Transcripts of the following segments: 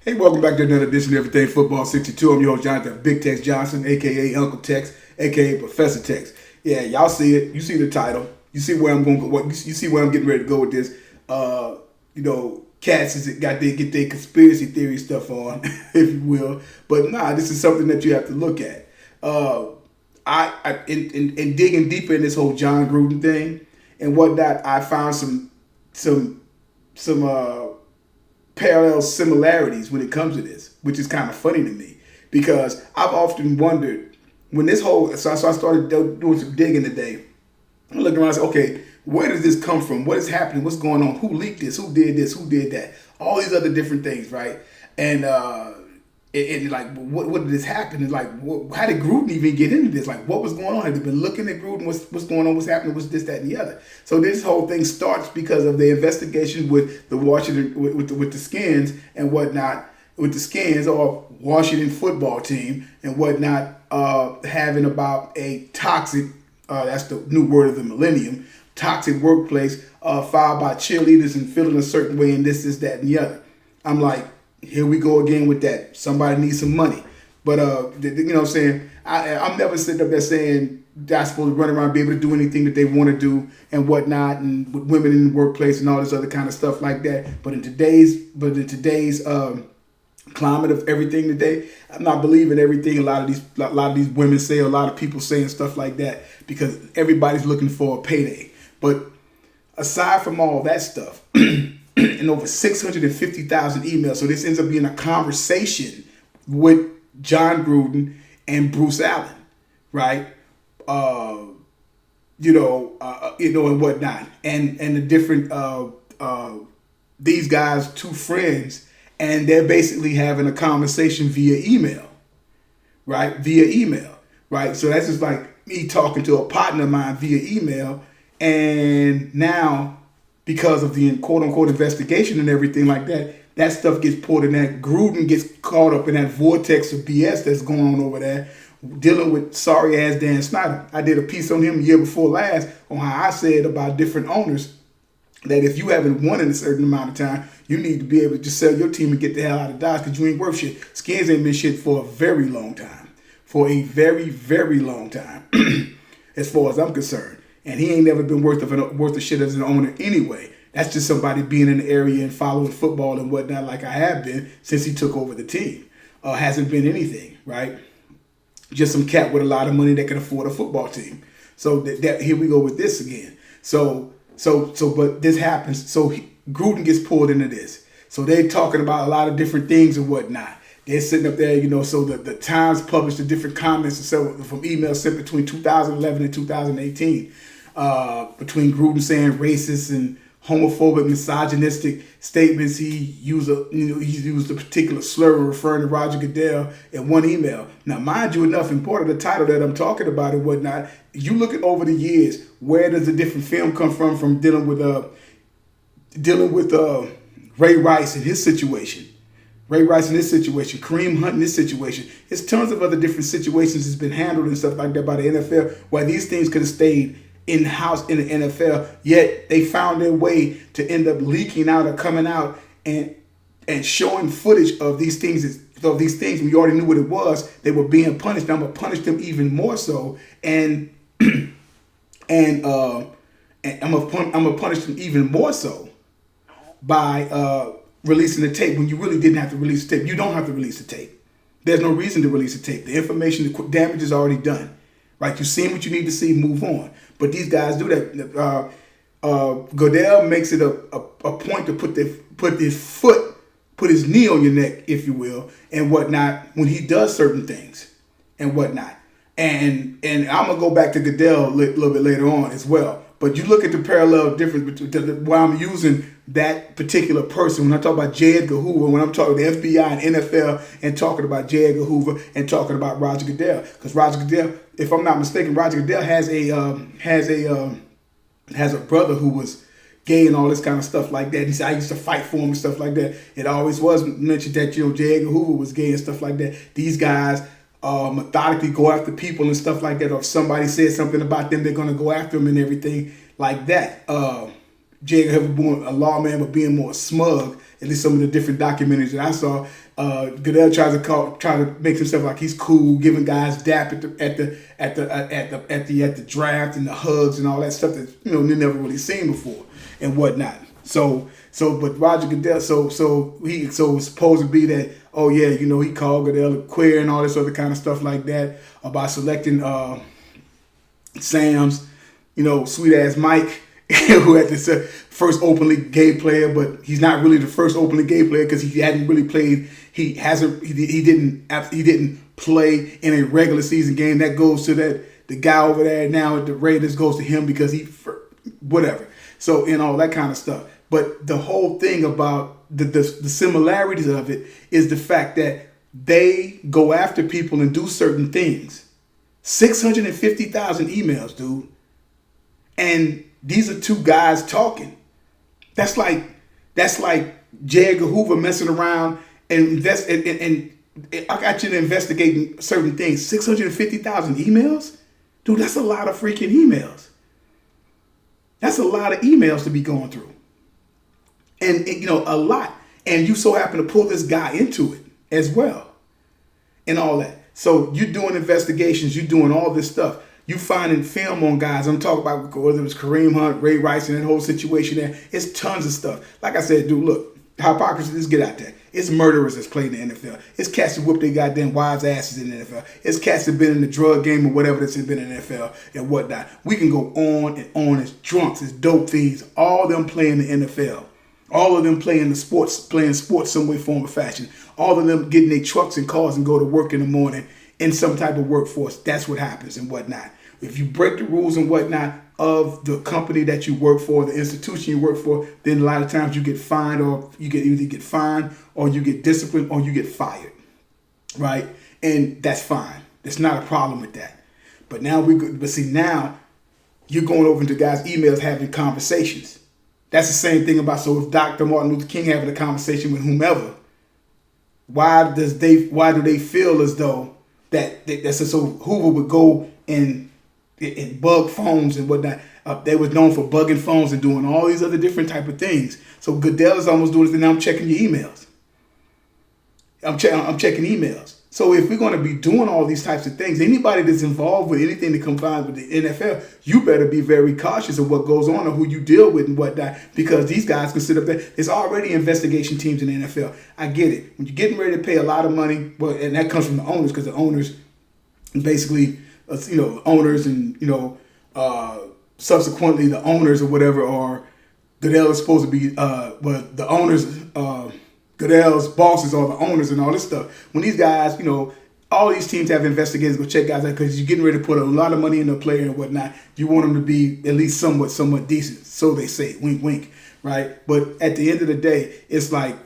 Hey, welcome back to another edition of Everything Football 62. I'm your host, Jonathan Big Tex Johnson, a.k.a. Uncle Tex, a.k.a. Professor Tex. Yeah, y'all see it. You see the title. You see where I'm going. You see where I'm getting ready to go with this. Cats is get their conspiracy theory stuff on, if you will. But nah, this is something that you have to look at. In digging deeper in this whole John Gruden thing and whatnot, I found some parallel similarities when it comes to this, which is kind of funny to me because I've often wondered when this whole. So I started doing some digging today. I'm looking around and say, okay, where does this come from? What is happening? What's going on? Who leaked this? Who did this? Who did that? All these other different things, right? And like, what did this happen? And like, how did Gruden even get into this? Like, what was going on? Have they been looking at Gruden? What's going on? What's happening? What's this, that, and the other? So this whole thing starts because of the investigation with the Washington, with the Skins and whatnot, with the Skins or Washington football team and whatnot, having about a toxic, that's the new word of the millennium, toxic workplace, filed by cheerleaders and feeling a certain way and this, that, and the other. I'm like, here we go again with that. Somebody needs some money. But, you know what I'm saying? I'm never sitting up there saying that's supposed to run around and be able to do anything that they want to do and whatnot and with women in the workplace and all this other kind of stuff like that. But in today's climate of everything today, I'm not believing everything a lot of these women say, or a lot of people saying stuff like that because everybody's looking for a payday. But aside from all that stuff, and over 650,000 emails. So this ends up being a conversation with John Gruden and Bruce Allen, right? And whatnot, and the different these guys, two friends, and they're basically having a conversation via email, right? Via email, right? So that's just like me talking to a partner of mine via email, and now, because of the quote-unquote investigation and everything like that, that stuff gets poured in that. Gruden gets caught up in that vortex of BS that's going on over there, dealing with sorry-ass Dan Snyder. I did a piece on him the year before last on how I said about different owners that if you haven't won in a certain amount of time, you need to be able to just sell your team and get the hell out of Dodge because you ain't worth shit. Skins ain't been shit for a very long time. For a very, very long time, as far as I'm concerned. And he ain't never been worth of shit as an owner anyway. That's just somebody being in the area and following football and whatnot like I have been since he took over the team. Hasn't been anything, right? Just some cat with a lot of money that can afford a football team. So that here we go with this again. But this happens. So Gruden gets pulled into this. So they're talking about a lot of different things and whatnot. They're sitting up there, so the Times published the different comments and so from emails sent between 2011 and 2018. Between Gruden saying racist and homophobic, misogynistic statements, he used a particular slur referring to Roger Goodell in one email. Now, mind you enough, in part of the title that I'm talking about and whatnot, you look at over the years, where does the different film come from dealing with Ray Rice and his situation. Kareem Hunt in this situation. There's tons of other different situations that's been handled and stuff like that by the NFL where these things could have stayed in-house in the NFL, yet they found their way to end up leaking out or coming out and showing footage of these things. When you already knew what it was, they were being punished. I'm gonna punish them even more so, and I'm gonna punish them even more so by releasing the tape when you really didn't have to release the tape. You don't have to release the tape. There's no reason to release the tape. The information, the damage is already done. Right? You've seen what you need to see, move on. But these guys do that. Goodell makes it a point to put his knee on your neck, if you will, and whatnot, when he does certain things and whatnot. And I'm going to go back to Goodell a little bit later on as well. But you look at the parallel difference between why I'm using that particular person. When I talk about J. Edgar Hoover, when I'm talking the FBI and NFL and talking about J. Edgar Hoover and talking about Roger Goodell. Because Roger Goodell, if I'm not mistaken, Roger Goodell has a brother who was gay and all this kind of stuff like that. He said, I used to fight for him and stuff like that. It always was mentioned that, J. Edgar Hoover was gay and stuff like that. These guys methodically go after people and stuff like that. Or if somebody says something about them, they're going to go after them and everything like that. J. Edgar Hoover being a lawman, but being more smug at least some of the different documentaries that I saw, Goodell try to make himself like he's cool, giving guys dap at the draft and the hugs and all that stuff that they never really seen before and whatnot. But Roger Goodell, so it was supposed to be that, oh yeah, he called Goodell a queer and all this other kind of stuff like that about selecting Sam's, sweet ass Mike, who had this first openly gay player, but he's not really the first openly gay player because he hadn't really played. He didn't play in a regular season game. That goes to the guy over there now at the Raiders, goes to him because whatever. So all that kind of stuff. But the whole thing about the similarities of it is the fact that they go after people and do certain things. 650,000 emails, dude. And these are two guys talking. That's like J. Edgar Hoover messing around and I got you to investigating certain things. 650,000 emails? Dude, that's a lot of freaking emails. That's a lot of emails to be going through. And a lot. And you so happen to pull this guy into it as well. And all that. So you're doing investigations, you're doing all this stuff. You finding film on guys. I'm talking about whether it was Kareem Hunt, Ray Rice, and that whole situation there. It's tons of stuff. Like I said, dude, look, hypocrisy, let's get out there. It's murderers that's played in the NFL. It's cats that whip their goddamn wives' asses in the NFL. It's cats that been in the drug game or whatever that's been in the NFL and whatnot. We can go on and on as drunks, as dope fiends. All of them play in the NFL. All of them playing sports some way, form, or fashion. All of them getting their trucks and cars and go to work in the morning in some type of workforce. That's what happens and whatnot. If you break the rules and whatnot of the company that you work for, the institution you work for, then a lot of times you get fined, or you either get fined or you get disciplined or you get fired, right? And that's fine. There's not a problem with that. But now now you're going over into guys' emails having conversations. That's the same thing about, so if Dr. Martin Luther King having a conversation with whomever, why do they feel as though so Hoover would go and bug phones and whatnot? They was known for bugging phones and doing all these other different type of things. So Goodell is almost doing this, and now I'm checking your emails. I'm checking emails. So if we're going to be doing all these types of things, anybody that's involved with anything that combines with the NFL, you better be very cautious of what goes on or who you deal with and whatnot, because these guys can sit up there. There's already investigation teams in the NFL. I get it. When you're getting ready to pay a lot of money, well, and that comes from the owners, because the owners basically, owners and, subsequently the owners or whatever are, Goodell is supposed to be, the owners, Goodell's bosses are the owners and all this stuff. When these guys, all these teams have investigators go check guys out because you're getting ready to put a lot of money in the player and whatnot. You want them to be at least somewhat decent. So they say, wink, wink, right? But at the end of the day, it's like,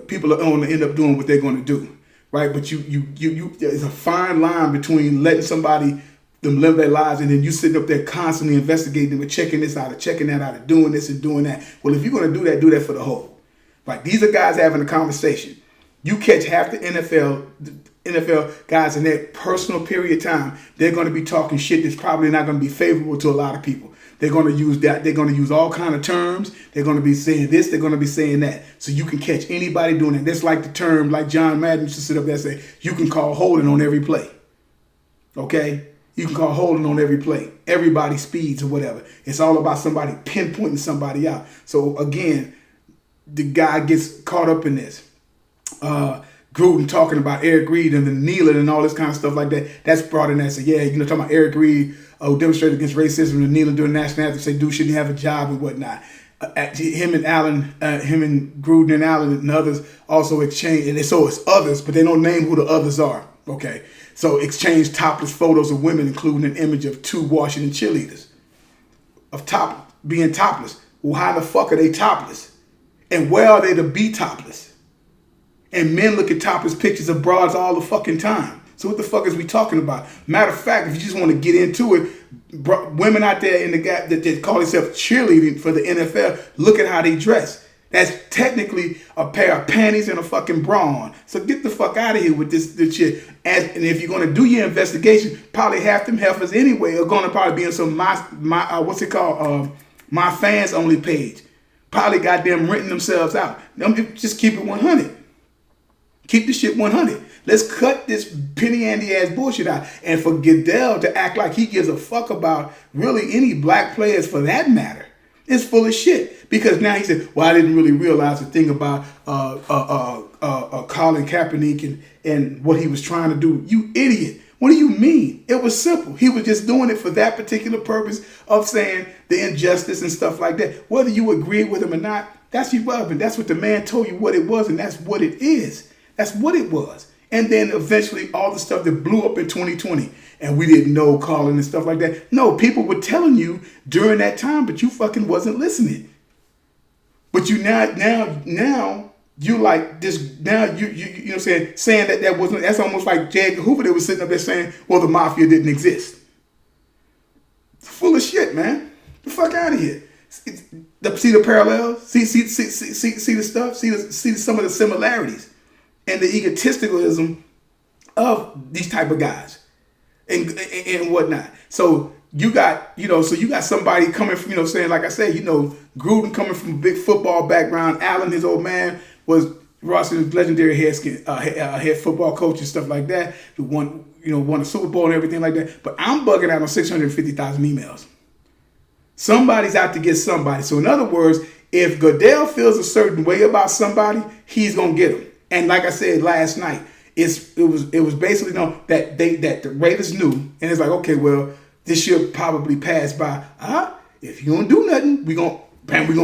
people are going to end up doing what they're going to do, right? But there's a fine line between letting somebody them live their lives and then you sitting up there constantly investigating them and checking this out and checking that out and doing this and doing that. Well, if you're going to do that for the whole. Like, these are guys having a conversation. You catch half the NFL guys in their personal period of time, they're going to be talking shit that's probably not going to be favorable to a lot of people. They're going to use that. They're going to use all kind of terms. They're going to be saying this. They're going to be saying that. So you can catch anybody doing it. That's like the term, like John Madden used to sit up there and say, you can call holding on every play. Okay? You can call holding on every play. Everybody speeds or whatever. It's all about somebody pinpointing somebody out. So again, the guy gets caught up in this. Gruden talking about Eric Reed and the kneeling and all this kind of stuff like that. That's brought in there. So yeah, talking about Eric Reed who demonstrated against racism and kneeling during national anthem. Say dude shouldn't have a job and whatnot. Him and Gruden and Allen and others also exchange, and so it's others, but they don't name who the others are. Okay, so exchange topless photos of women, including an image of 2 Washington cheerleaders of being topless. Well, how the fuck are they topless? And where are they to be topless? And men look at topless pictures of broads all the fucking time. So what the fuck is we talking about? Matter of fact, if you just want to get into it, women out there in the gap that call themselves cheerleading for the NFL, look at how they dress. That's technically a pair of panties and a fucking bra on. So get the fuck out of here with this shit. And if you're going to do your investigation, probably half them heifers anyway are going to probably be in some my fans only page. Probably goddamn renting themselves out. Just keep it 100. Keep the shit 100. Let's cut this penny ante ass bullshit out. And for Goodell to act like he gives a fuck about really any black players for that matter, it's full of shit. Because now he said, well, I didn't really realize the thing about Colin Kaepernick and what he was trying to do. You idiot. What do you mean? It was simple. He was just doing it for that particular purpose of saying the injustice and stuff like that. Whether you agree with him or not, that's irrelevant. That's what the man told you what it was, and that's what it is. That's what it was. And then eventually all the stuff that blew up in 2020 and we didn't know Colin and stuff like that. No, people were telling you during that time, but you fucking wasn't listening. But you now you like this now you know what I'm saying that wasn't, that's almost like Edgar Hoover that was sitting up there saying, well, the mafia didn't exist. It's full of shit, man. Get the fuck out of here. See the parallels? See the stuff? See some of the similarities and the egotisticalism of these type of guys and whatnot. So you got somebody coming from, like I said, Gruden coming from a big football background. Allen, his old man, was Ross's legendary head football coach and stuff like that, who won a Super Bowl and everything like that. But I'm bugging out on 650,000 emails. Somebody's out to get somebody. So in other words, if Goodell feels a certain way about somebody, he's gonna get them. And like I said last night, it was basically that the Raiders knew, and it's like, okay, well, this should probably pass by. If you don't do nothing, we're gonna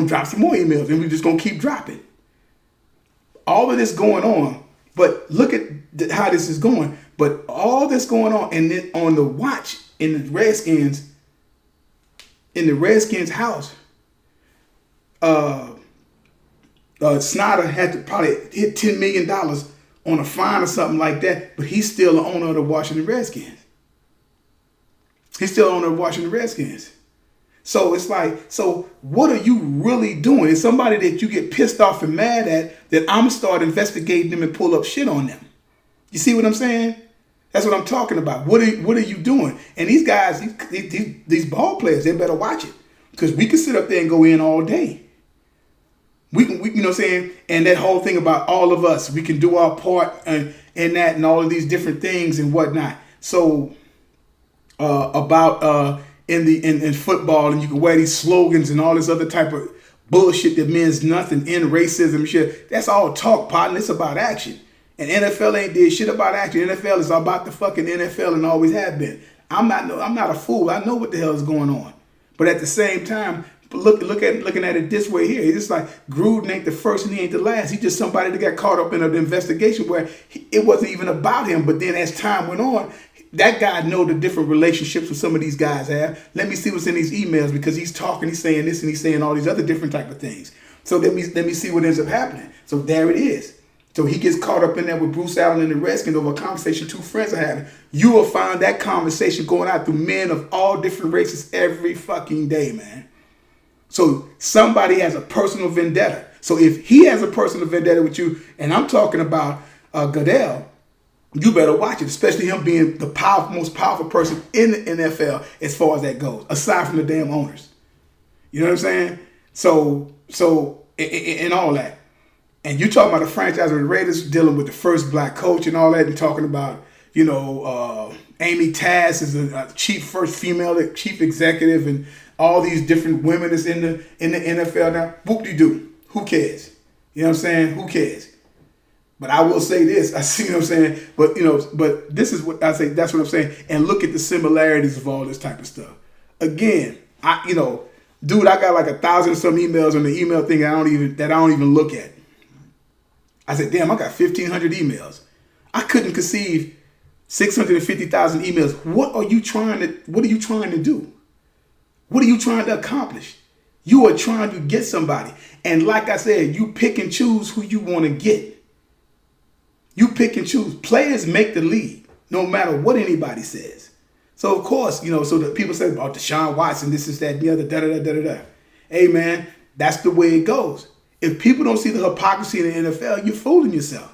drop some more emails, and we're just gonna keep dropping. All of this going on, but look at how this is going. But all this going on, and then on the watch in the Redskins house, Snyder had to probably hit $10 million on a fine or something like that, but he's still the owner of the Washington Redskins. He's still the owner of Washington Redskins. So it's like, so what are you really doing? It's somebody that you get pissed off and mad at, that I'm start investigating them and pull up shit on them. You see what I'm saying? That's what I'm talking about. What are you doing? And these guys, these ball players, they better watch it, because we can sit up there and go in all day. We you know what I'm saying? And that whole thing about all of us, we can do our part in that and all of these different things and whatnot. So in football, and you can wear these slogans and all this other type of bullshit that means nothing, in racism and shit. That's all talk, partner. It's about action. And NFL ain't did shit about action. NFL is about the fucking NFL and always have been. I'm not a fool. I know what the hell is going on. But at the looking at it this way here, it's like Gruden ain't the first and he ain't the last. He's just somebody that got caught up in an investigation where it wasn't even about him. But then as time went on, that guy know the different relationships with some of these guys have. Let me see what's in these emails, because he's talking, he's saying this and he's saying all these other different type of things. So let me see what ends up happening. So there it is. So he gets caught up in there with Bruce Allen and the Redskins over a conversation two friends are having. You will find that conversation going out through men of all different races every fucking day, man. So somebody has a personal vendetta. So if he has a personal vendetta with you, and I'm talking about Goodell, you better watch it, especially him being the most powerful person in the NFL as far as that goes, aside from the damn owners. You know what I'm saying? So and all that. And you talking about the franchise of the Raiders dealing with the first black coach and all that, and talking about, Amy Tass is a first female chief executive, and all these different women that's in the NFL now. Whoop-de-doo. Who cares? You know what I'm saying? Who cares? But I will say this. I see what I'm saying. But but this is what I say. That's what I'm saying. And look at the similarities of all this type of stuff. Again, dude, I got like 1,000 or some emails on the email thing that I don't even look at. I said, damn, I got 1,500 emails. I couldn't conceive 650,000 emails. What are you trying to do? What are you trying to accomplish? You are trying to get somebody. And like I said, you pick and choose who you want to get. You pick and choose. Players make the league, no matter what anybody says. So, of course, so the people say about Deshaun Watson, this is that, the other, da-da-da-da-da-da. Hey, man, that's the way it goes. If people don't see the hypocrisy in the NFL, you're fooling yourself.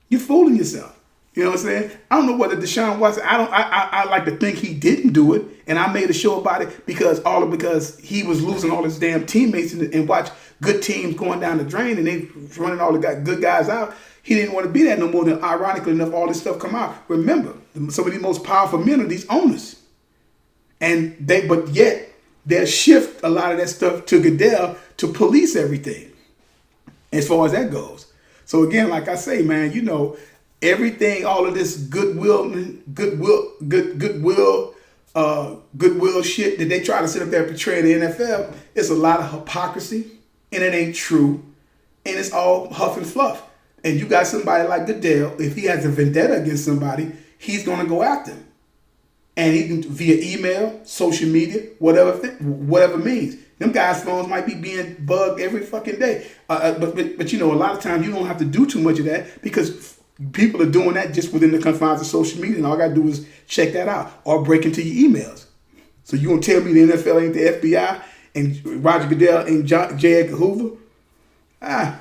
You're fooling yourself. You know what I'm saying? I don't know whether Deshaun Watson, I like to think he didn't do it, and I made a show about it because he was losing all his damn teammates, and watch good teams going down the drain and they running all the good guys out. He didn't want to be that no more. Than ironically enough, all this stuff come out. Remember, some of the most powerful men are these owners, but yet they'll shift a lot of that stuff to Goodell to police everything, as far as that goes. So again, like I say, man, everything, all of this goodwill shit that they try to sit up there and portray in the NFL, it's a lot of hypocrisy, and it ain't true, and it's all huff and fluff. And you got somebody like Goodell, if he has a vendetta against somebody, he's going to go after him. And he can, via email, social media, whatever means. Them guys' phones might be being bugged every fucking day. But a lot of times you don't have to do too much of that because people are doing that just within the confines of social media. And all I got to do is check that out or break into your emails. So you going to tell me the NFL ain't the FBI and Roger Goodell ain't J. Edgar Hoover? I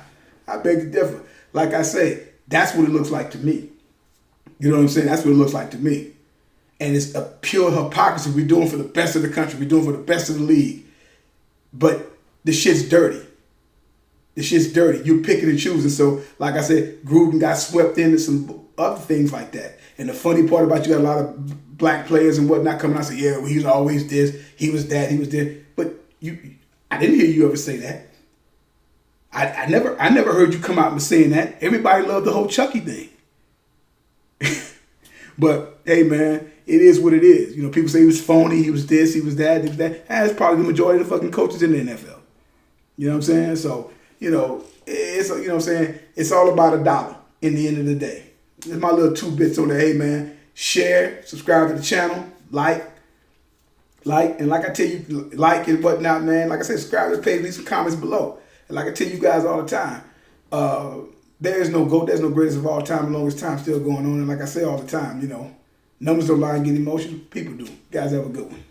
beg to differ. Like I say, that's what it looks like to me. You know what I'm saying? That's what it looks like to me. And it's a pure hypocrisy. We're doing for the best of the country. We're doing for the best of the league. But the shit's dirty. The shit's dirty. You're picking and choosing. So, like I said, Gruden got swept into some other things like that. And the funny part about you got a lot of black players and whatnot coming out and say, yeah, well, he was always this, he was that, he was this. But I didn't hear you ever say that. I never heard you come out and saying that. Everybody loved the whole Chucky thing. But hey, man, it is what it is. People say he was phony, he was this, he was that, he was that. That's probably the majority of the fucking coaches in the NFL. You know what I'm saying? So, it's what I'm saying? It's all about a dollar in the end of the day. There's my little 2 bits on there. Hey, man, share, subscribe to the channel, like, and like I tell you, like and whatnot, man. Like I said, subscribe to the page, leave some comments below. And like I tell you guys all the time, there's no GOAT, there's no greatest of all time, the longest time still going on. And like I say all the time, numbers don't lie and get emotional. People do. Guys, have a good one.